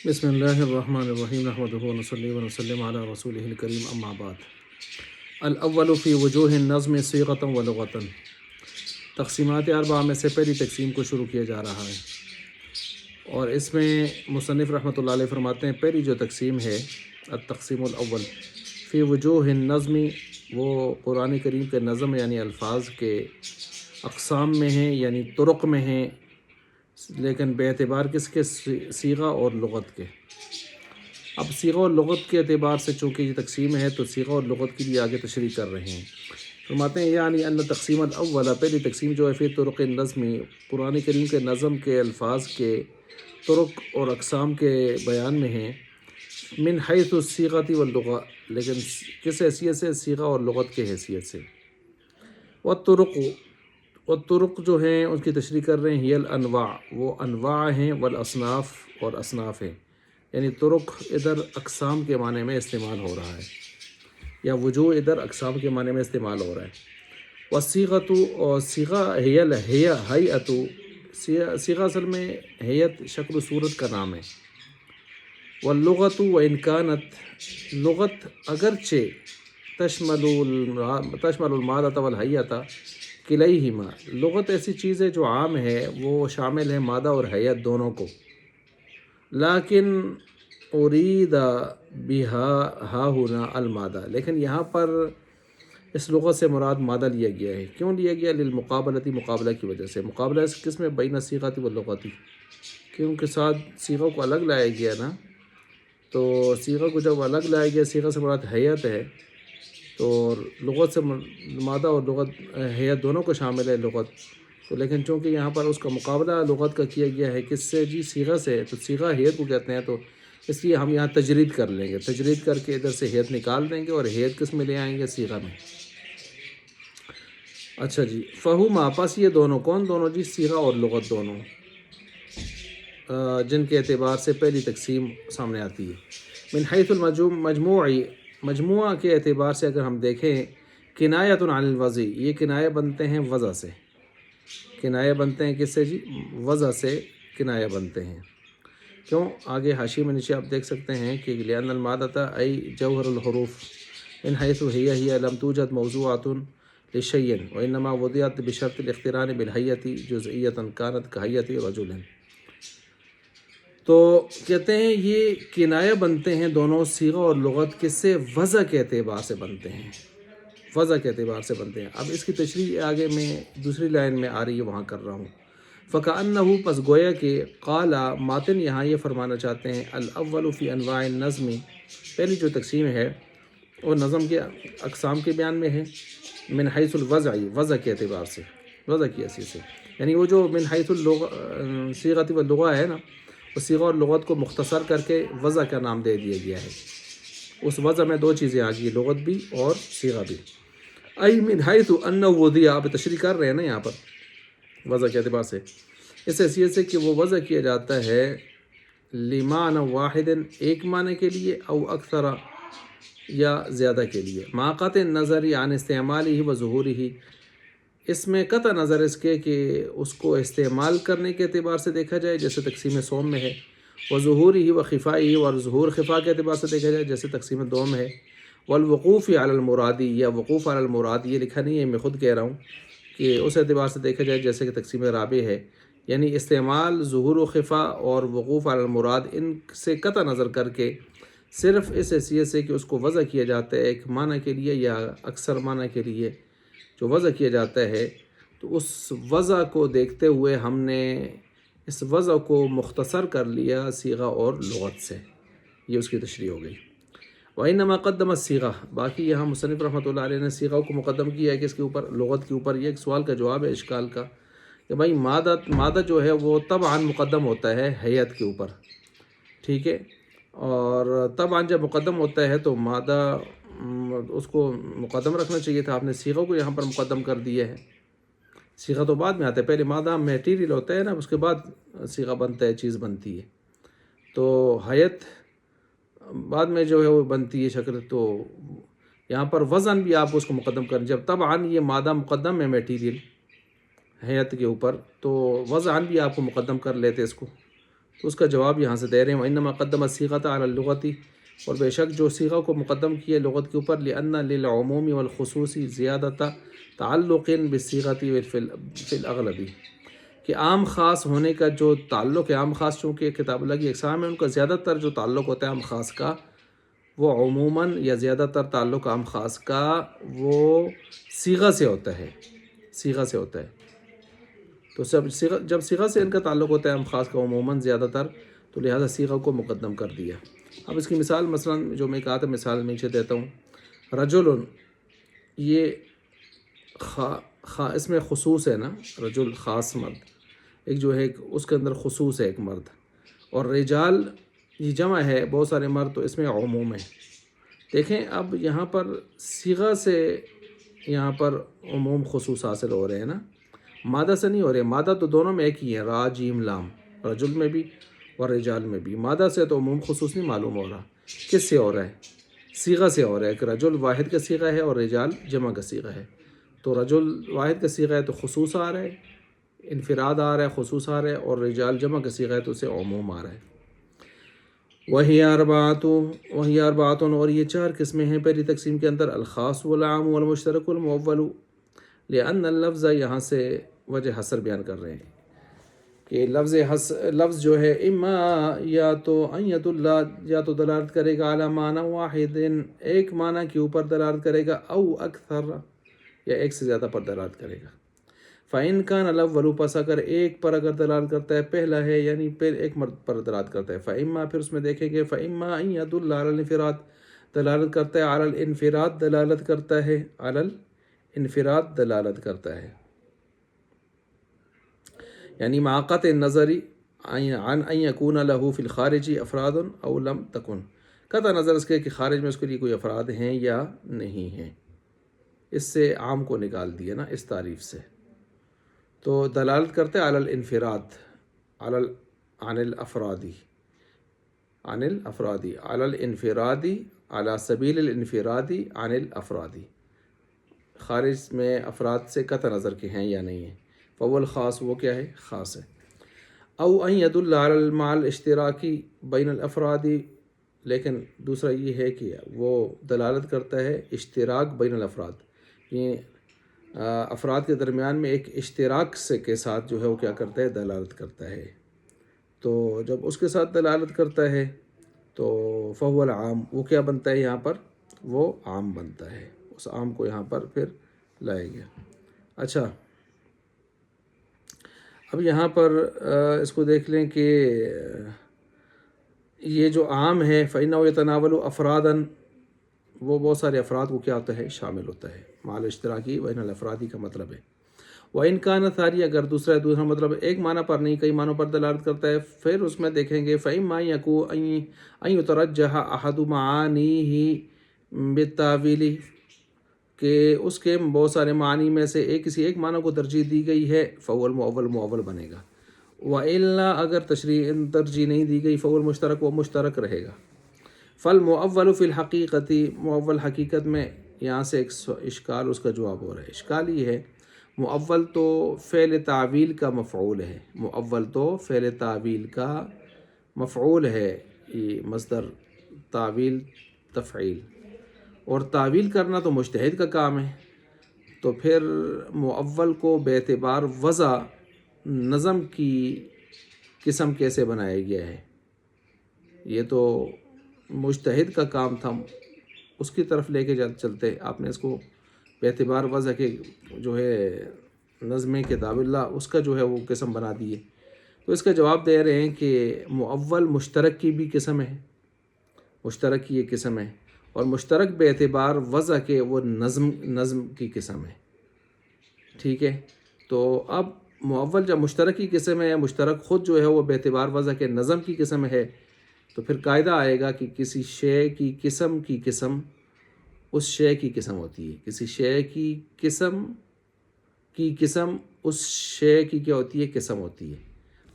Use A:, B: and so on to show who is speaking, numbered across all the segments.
A: بسم اللہ الرحمن الرحیم نحمدہ ونصلی ونسلم علی رسولہ الکریم اما بعد الاول فی وجوہ النظم صیغۃ و لغۃ۔ تقسیمات اربعہ میں سے پہلی تقسیم کو شروع کیا جا رہا ہے، اور اس میں مصنف رحمۃ اللہ علیہ فرماتے ہیں پہلی جو تقسیم ہے التقسیم الاول فی وجوہ النظم، وہ قرآن کریم کے نظم یعنی الفاظ کے اقسام میں ہیں، یعنی طرق میں ہیں، لیکن بے اعتبار کس کے؟ صیغہ اور لغت کے۔ اب صیغہ اور لغت کے اعتبار سے چونکہ یہ تقسیم ہے تو صیغہ اور لغت کی بھی آگے تشریح کر رہے ہیں۔ فرماتے ہیں یعنی ان تقسیم الاول، پہلی تقسیم جو ہے فی طرق النظم، قرآن کریم کے نظم کے الفاظ کے طرق اور اقسام کے بیان میں ہیں، من حیث الصیغۃ واللغہ، لیکن کس حیثیت سے؟ صیغہ اور لغت کے حیثیت سے۔ والطرق جو ہیں ان کی تشریح کر رہے ہیں، ہی الانواع، وہ انواع ہیں، والاصناف، اور اصناف ہیں، یعنی طرق ادھر اقسام کے معنی میں استعمال ہو رہا ہے، یا وجوہ ادھر اقسام کے معنی میں استعمال ہو رہا ہے۔ والصیغۃ، اور صیغہ ہیئت، صیغہ اصل میں ہیئت شکل و صورت کا نام ہے۔ واللغۃ وان کانت، لغت اگرچہ تشمل المادۃ والہیئۃ کلیہما، لغت ایسی چیز ہے جو عام ہے، وہ شامل ہے مادہ اور حیت دونوں کو، لیکن ارید بہا ہا ہنا المادہ، لیکن یہاں پر اس لغت سے مراد مادہ لیا گیا ہے۔ کیوں لیا گیا؟ للمقابلتی، مقابلہ کی وجہ سے۔ مقابلہ اس قسم میں بین صیغۃ واللغۃ، کیونکہ ساتھ صیغہ کو الگ لایا گیا نا، تو صیغہ کو جب الگ لایا گیا، صیغہ سے مراد حیت ہے، تو لغت سے مادہ اور لغت حیت دونوں کو شامل ہے لغت، تو لیکن چونکہ یہاں پر اس کا مقابلہ لغت کا کیا گیا ہے، کس سے؟ جی صیغہ سے، تو صیغہ حیت کو کہتے ہیں، تو اس لیے ہم یہاں تجرید کر لیں گے، تجرید کر کے ادھر سے حیت نکال دیں گے اور حیت کس میں لے آئیں گے؟ صیغہ میں۔ اچھا جی، فہما، پس یہ دونوں، کون دونوں؟ جی صیغہ اور لغت دونوں، جن کے اعتبار سے پہلی تقسیم سامنے آتی ہے۔ من حیث المجموعی، مجموعہ کے اعتبار سے اگر ہم دیکھیں، کنایۃ عن الوضع، یہ کنایہ بنتے ہیں وضع سے، کنایہ بنتے ہیں کس سے؟ جی وضع سے کنایہ بنتے ہیں۔ کیوں؟ آگے حاشیے میں نیچے آپ دیکھ سکتے ہیں کہ لأن المادۃ ای جوہر الحروف من حیث ہی لم توجد موضوعۃ لشیء وانما وضعت بشرط الاقتران بالحیۃ جزئیۃ کانت کحیۃ رجل۔ تو کہتے ہیں یہ کنایہ بنتے ہیں دونوں صیغہ اور لغت، کس سے؟ وضع کے اعتبار سے بنتے ہیں، وضع کے اعتبار سے بنتے ہیں۔ اب اس کی تشریح آگے میں دوسری لائن میں آ رہی ہے، وہاں کر رہا ہوں۔ فَكَأَنَّهُ، پس گویا کہ قال، ماتن یہاں یہ فرمانا چاہتے ہیں، الاول فی انواع النظم، پہلی جو تقسیم ہے وہ نظم کے اقسام کے بیان میں ہے، من حیث الوضع، وضع کے اعتبار سے، وضع کی حیثیت سے، یعنی وہ جو من حیث صیغۃ واللغہ ہے نا، اس صیغہ اور لغت کو مختصر کر کے وضع کا نام دے دیا گیا ہے۔ اس وضع میں دو چیزیں آ گئی، لغت بھی اور صیغہ بھی۔ ای من حیث انہ وضع، آپ تشریح کر رہے ہیں نا یہاں پر وضع کے اعتبار سے، اس حیثیت سے کہ وہ وضع کیا جاتا ہے لمعنی واحد، ایک معنی کے لیے، او اکثر، یا زیادہ کے لیے، مع قطع النظر عن استعمالہ و ظہورہ، اس میں قطع نظر اس کے کہ اس کو استعمال کرنے کے اعتبار سے دیکھا جائے، جیسے تقسیم صوم میں ہے، و ظہورہ و خفائہ، اور ظہور خفا کے اعتبار سے دیکھا جائے، جیسے تقسیم دوم ہے، والوقوف علی المرادی، یا وقوف علی المراد، یہ لکھا نہیں ہے، میں خود کہہ رہا ہوں کہ اس اعتبار سے دیکھا جائے جیسے کہ تقسیم رابع ہے، یعنی استعمال، ظہور و خفا اور وقوف علی المراد، ان سے قطع نظر کر کے صرف اس حیثیت سے کہ اس کو وضع کیا جاتا ہے ایک معنی کے لیے یا اکثر معنی کے لیے جو وضع کیا جاتا ہے، تو اس وضع کو دیکھتے ہوئے ہم نے اس وضع کو مختصر کر لیا صیغہ اور لغت سے، یہ اس کی تشریح ہو گئی۔ وَإِنَّمَا قَدَّمَ الصِّيغَةَ، باقی یہاں مصنف رحمۃ اللہ علیہ نے صیغہ کو مقدم کیا ہے کس کے اوپر؟ لغت کے اوپر۔ یہ ایک سوال کا جواب ہے اشکال کا، کہ بھائی مادہ جو ہے وہ طبعاً مقدم ہوتا ہے حیت کے اوپر، ٹھیک ہے، اور طبعاً جب مقدم ہوتا ہے تو مادہ اس کو مقدم رکھنا چاہیے تھا، آپ نے صیغہ کو یہاں پر مقدم کر دیا ہے۔ صیغہ تو بعد میں آتا ہے، پہلے مادہ میٹیریل ہوتا ہے نا، اس کے بعد صیغہ بنتا ہے، چیز بنتی ہے، تو حیت بعد میں جو ہے وہ بنتی ہے شکل، تو یہاں پر وزن بھی آپ اس کو مقدم کریں، جب طبعاً یہ مادہ مقدم ہے میٹیریل حیت کے اوپر، تو وضعاً بھی آپ کو مقدم کر لیتے اس کو، تو اس کا جواب یہاں سے دے رہے ہیں وَإِنَّمَا قَدَّمَ الصِّيغَةَ عَلَى اللُّغَةِ، اور بے شک جو صیغہ کو مقدم کیے لغت کے اوپر لِأَنَّ لِلْعُمُومِ وَالْخُصُوصِ زِيَادَةَ تَعَلُّقٍ بِالصِّيغَةِ فِي الْأَغْلَبِ، کہ عام خاص ہونے کا جو تعلق ہے، عام خاص چونکہ کتاب اللہ کی اقسام ہے، ان کا زیادہ تر جو تعلق ہوتا ہے عام خاص کا وہ عموماً یا زیادہ تر تعلق عام خاص کا وہ صیغہ سے ہوتا ہے، صیغہ سے ہوتا ہے۔ تو جب صیغہ سے ان کا تعلق ہوتا ہے عام خاص کا عموماً زیادہ تر، تو لہٰذا صیغہ کو مقدم کر دیا۔ اب اس کی مثال مثلاً جو میں کہا تھا مثال نیچے دیتا ہوں، رجل، یہ اس میں خصوص ہے نا، رجل خاص مرد، ایک جو ہے اس کے اندر خصوص ہے ایک مرد، اور رجال یہ جمع ہے بہت سارے مرد، تو اس میں عموم ہے۔ دیکھیں اب یہاں پر صیغہ سے یہاں پر عموم خصوص حاصل ہو رہے ہیں نا، مادہ سے نہیں ہو رہے، مادہ تو دونوں میں ایک ہی ہے، را جیم لام، رجل میں بھی اور رجال میں بھی، مادہ سے تو عموم خصوص نہیں معلوم ہو رہا، کس سے ہو رہا ہے؟ صیغہ سے ہو رہا ہے کہ رجل واحد کا صیغہ ہے اور رجال جمع کا صیغہ ہے، تو رجل واحد کا صیغہ ہے تو خصوص آ رہا ہے، انفراد آ رہا ہے، خصوص آ رہا ہے، اور رجال جمع کا صیغہ ہے تو اسے عموم آ رہا ہے۔ وہی اربعۃ، اور یہ چار قسمیں ہیں پہلی تقسیم کے اندر، الخاص والعام والمشترک والمؤول، لأن اللفظ، یہاں سے وجہ حصر بیان کر رہے ہیں کہ لفظ جو ہے اما یا تو ان یدل، یا تو دلالت کرے گا علی معنی واحد، ایک معنی کے اوپر دلالت کرے گا، او اکثر، یا ایک سے زیادہ پر دلالت کرے گا۔ فَإِنْ كَانَ الْأَوَّلُ، پس اگر ایک پر اگر دلالت کرتا ہے، پہلا ہے یعنی ایک مرد پر دلالت کرتا ہے، فَإِمَّا، پھر اس میں دیکھیں گے فَإِمَّا أَنْ يَدُلَّ عَلَى الْانْفِرَادِ، دلالت کرتا ہے علی الانفراد، دلالت کرتا ہے علی الانفراد، دلالت کرتا ہے، یعنی مع قطع النظر عن ان يكون له في الخارج افراد او لم تكن، قطع نظر اس کے کہ خارج میں اس کے لیے کوئی افراد ہیں یا نہیں ہیں، اس سے عام کو نکال دیا نا اس تعریف سے، تو دلالت کرتے علی الانفراد، عن الافرادی، علی الانفرادی، علی سبیل الانفرادی عن الافرادی، خارج میں افراد سے قطع نظر کے ہیں یا نہیں ہیں، فول خاص، وہ کیا ہے؟ خاص ہے۔ او ان یدل علی مع الاشتراکی بین الافرادی، لیکن دوسرا یہ ہے کہ وہ دلالت کرتا ہے اشتراک بین الافراد، یہ افراد کے درمیان میں ایک اشتراک سے کے ساتھ جو ہے وہ کیا کرتا ہے؟ دلالت کرتا ہے، تو جب اس کے ساتھ دلالت کرتا ہے تو فهو العام، وہ کیا بنتا ہے یہاں پر؟ وہ عام بنتا ہے، اس عام کو یہاں پر پھر لائے گیا۔ اچھا، اب یہاں پر اس کو دیکھ لیں کہ یہ جو عام ہے فَإِنَّهُ يَتَنَاوَلُ أَفْرَادًا، وہ بہت سارے افراد کو کیا ہوتا ہے؟ شامل ہوتا ہے، مع الاشتراکی بین الافرادی کا مطلب ہے۔ وَإِنْ كَانَ ثَانِيًا، اگر دوسرا مطلب ایک معنی پر نہیں کئی معنوں پر دلالت کرتا ہے، پھر اس میں دیکھیں گے فَإِمَّا أَن يُتَرَجَّحَ أَحَدُ مَعَانِيهِ بِالتَّأْوِيلِ، کہ اس کے بہت سارے معنی میں سے کسی ایک معنی کو ترجیح دی گئی ہے، فَهُوَ الْمُؤَوَّلُ، مؤول بنے گا، وَإِلَّا، اگر ترجیح نہیں دی گئی، فَهُوَ الْمُشْتَرَكُ، وہ مشترک رہے گا۔ فَالْمُؤَوَّلُ فِي الْحَقِيقَةِ، مؤول حقیقت میں، یہاں سے ایک اشکال اس کا جواب ہو رہا ہے، اشکال یہ ہے مؤول تو فعل تعویل کا مفعول ہے، مؤول تو فعل تعویل کا مفعول ہے، یہ مصدر تعویل تفعیل، اور تعویل کرنا تو مجتہد کا کام ہے، تو پھر مؤول کو باعتبار وضع نظم کی قسم کیسے بنایا گیا ہے؟ یہ تو مجتہد کا کام تھا، اس کی طرف لے کے چلتے، آپ نے اس کو باعتبار وضع کے جو ہے نظم کتاب اللہ، اس کا جو ہے وہ قسم بنا دیے، تو اس کا جواب دے رہے ہیں کہ مؤول مشترک کی بھی قسم ہے، مشترک کی یہ قسم ہے، اور مشترک بے اعتبار وضع کے وہ نظم کی قسم ہے، ٹھیک ہے۔ تو اب مؤول جب مشترک کی قسم ہے، مشترک خود جو ہے وہ بے اعتبار وضع کے نظم کی قسم ہے، تو پھر قاعدہ آئے گا کہ کسی شے کی قسم اس شے کی قسم ہوتی ہے، کسی شے کی قسم اس شے کی کیا ہوتی ہے؟ قسم ہوتی ہے،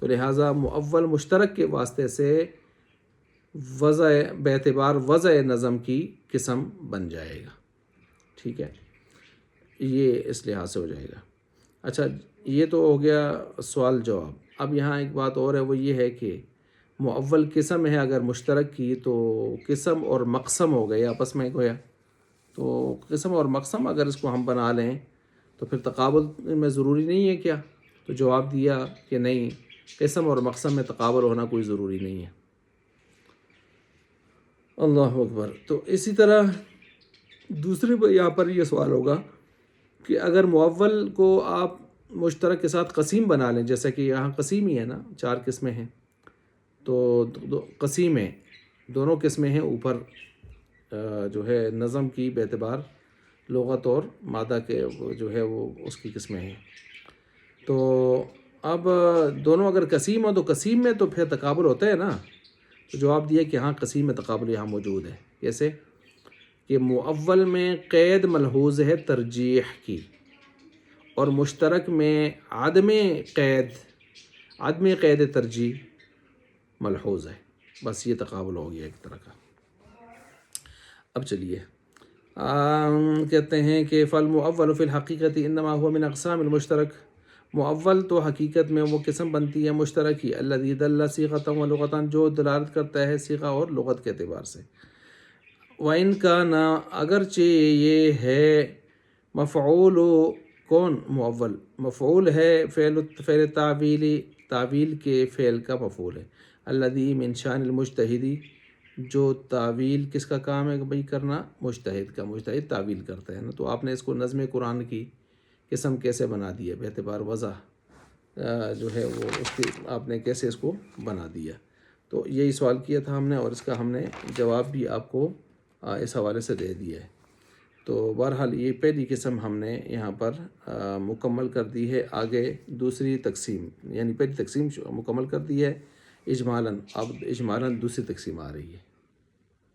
A: تو لہٰذا مؤول مشترک کے واسطے سے وضع بے اعتبار وضع نظم کی قسم بن جائے گا، ٹھیک ہے، یہ اس لحاظ سے ہو جائے گا۔ اچھا، یہ تو ہو گیا سوال جواب۔ اب یہاں ایک بات اور ہے، وہ یہ ہے کہ معول قسم ہے اگر مشترک کی تو قسم اور مقسم ہو گئے آپس میں گویا. تو قسم اور مقسم اگر اس کو ہم بنا لیں تو پھر تقابل میں ضروری نہیں ہے کیا؟ تو جواب دیا کہ نہیں، قسم اور مقسم میں تقابل ہونا کوئی ضروری نہیں ہے. اللہ اکبر. تو اسی طرح دوسرے یہاں پر یہ سوال ہوگا کہ اگر معول کو آپ مشترک کے ساتھ قسیم بنا لیں، جیسا کہ یہاں قسیم ہی ہے نا، 4 قسمیں ہیں، تو قسیمیں دونوں قسمیں ہیں اوپر جو ہے نظم کی باعتبار لغت اور مادہ کے جو ہے وہ اس کی قسمیں ہیں. تو اب دونوں اگر قسیم ہو تو قسیم میں تو پھر تقابل ہوتا ہے نا. تو جواب دیا کہ ہاں قسیم میں تقابل یہاں موجود ہے. کیسے کہ معول میں قید ملحوظ ہے ترجیح کی، اور مشترک میں عدم قید ترجیح ملحوظ ہے. بس یہ تقابل ہو گیا ایک طرح کا. اب چلیے کہتے ہیں کہ فالمعول فی الحقیقت انما هو من اقسام المشترک. معول تو حقیقت میں وہ قسم بنتی ہے مشترک ہی، الذی دل صیغۃ و لغۃ، جو دلالت کرتا ہے صیغہ اور لغت کے اعتبار سے. وَإِنْ كَانَ، اگرچہ یہ ہے مفعول کون معول، مفعول ہے فعل تعویل کے فعل کا مفعول ہے. الذی من شان المجتہدی، جو تعویل کس کا کام ہے بھائی کرنا؟ مجتہد کا. مجتہد تعویل کرتا ہے نا. تو آپ نے اس کو نظم قرآن کی قسم کیسے بنا دی ہے باعتبار وضع جو ہے وہ اس کی آپ نے کیسے اس کو بنا دیا. تو یہی سوال کیا تھا ہم نے، اور اس کا ہم نے جواب بھی آپ کو اس حوالے سے دے دیا ہے. تو بہرحال یہ پہلی قسم ہم نے یہاں پر مکمل کر دی ہے. آگے دوسری تقسیم، یعنی پہلی تقسیم مکمل کر دی ہے اجمالاً، اب اجمالاً دوسری تقسیم آ رہی ہے.